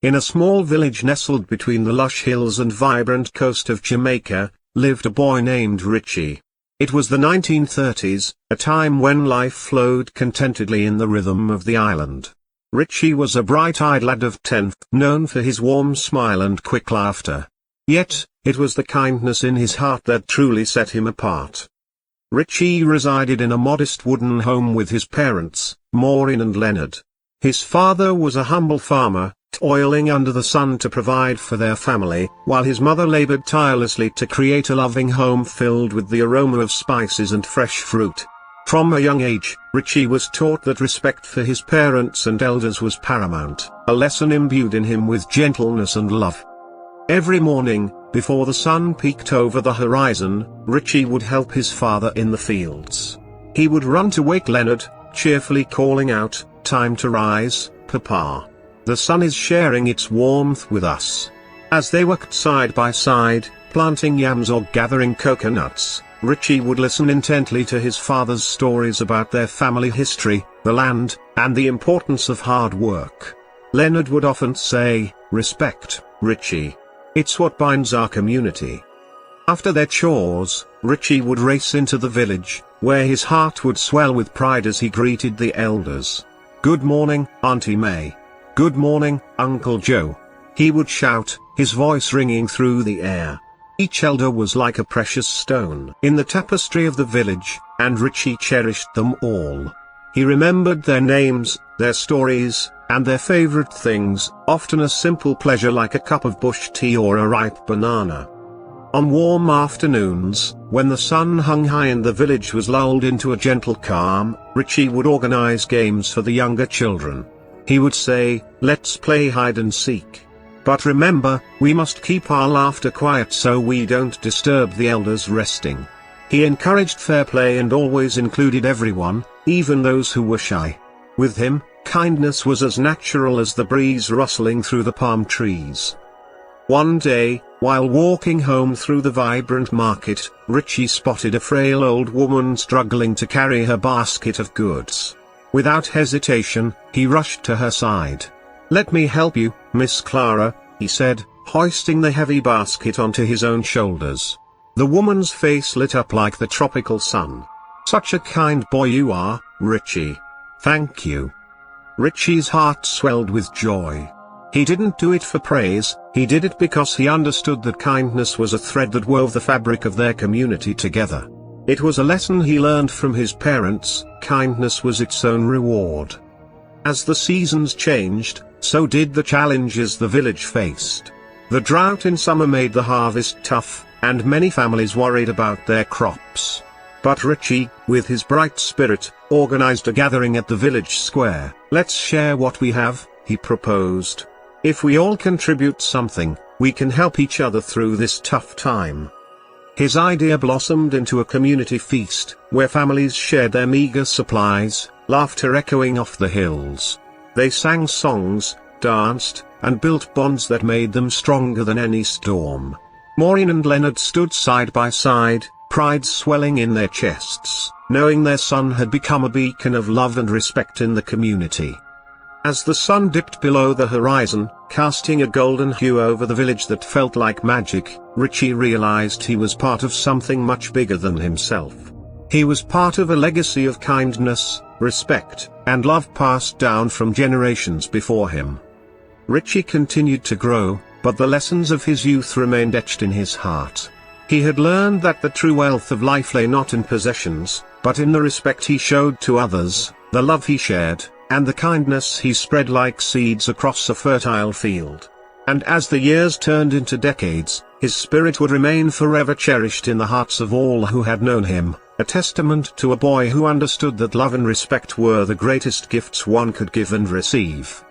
In a small village nestled between the lush hills and vibrant coast of Jamaica, lived a boy named Richie. It was the 1930s, a time when life flowed contentedly in the rhythm of the island. Richie was a bright-eyed lad of 10, known for his warm smile and quick laughter. Yet, it was the kindness in his heart that truly set him apart. Richie resided in a modest wooden home with his parents, Maureen and Leonard. His father was a humble farmer, toiling under the sun to provide for their family, while his mother labored tirelessly to create a loving home filled with the aroma of spices and fresh fruit. From a young age, Richie was taught that respect for his parents and elders was paramount, a lesson imbued in him with gentleness and love. Every morning, before the sun peeked over the horizon, Richie would help his father in the fields. He would run to wake Leonard, cheerfully calling out, "Time to rise, Papa. The sun is sharing its warmth with us." As they worked side by side, planting yams or gathering coconuts, Richie would listen intently to his father's stories about their family history, the land, and the importance of hard work. Leonard would often say, "Respect, Richie. It's what binds our community." After their chores, Richie would race into the village, where his heart would swell with pride as he greeted the elders. "Good morning, Auntie May. Good morning, Uncle Joe," he would shout, his voice ringing through the air. Each elder was like a precious stone in the tapestry of the village, and Richie cherished them all. He remembered their names, their stories, and their favorite things, often a simple pleasure like a cup of bush tea or a ripe banana. On warm afternoons, when the sun hung high and the village was lulled into a gentle calm, Richie would organize games for the younger children. He would say, "Let's play hide and seek. But remember, we must keep our laughter quiet so we don't disturb the elders resting." He encouraged fair play and always included everyone, even those who were shy. With him, kindness was as natural as the breeze rustling through the palm trees. One day, while walking home through the vibrant market, Richie spotted a frail old woman struggling to carry her basket of goods. Without hesitation, he rushed to her side. "Let me help you, Miss Clara," he said, hoisting the heavy basket onto his own shoulders. The woman's face lit up like the tropical sun. "Such a kind boy you are, Richie. Thank you." Richie's heart swelled with joy. He didn't do it for praise, he did it because he understood that kindness was a thread that wove the fabric of their community together. It was a lesson he learned from his parents, kindness was its own reward. As the seasons changed, so did the challenges the village faced. The drought in summer made the harvest tough, and many families worried about their crops. But Richie, with his bright spirit, organized a gathering at the village square. "Let's share what we have," he proposed. "If we all contribute something, we can help each other through this tough time." His idea blossomed into a community feast, where families shared their meager supplies, laughter echoing off the hills. They sang songs, danced, and built bonds that made them stronger than any storm. Maureen and Leonard stood side by side, pride swelling in their chests, knowing their son had become a beacon of love and respect in the community. As the sun dipped below the horizon, casting a golden hue over the village that felt like magic, Richie realized he was part of something much bigger than himself. He was part of a legacy of kindness, respect, and love passed down from generations before him. Richie continued to grow, but the lessons of his youth remained etched in his heart. He had learned that the true wealth of life lay not in possessions, but in the respect he showed to others, the love he shared, and the kindness he spread like seeds across a fertile field. And as the years turned into decades, his spirit would remain forever cherished in the hearts of all who had known him, a testament to a boy who understood that love and respect were the greatest gifts one could give and receive.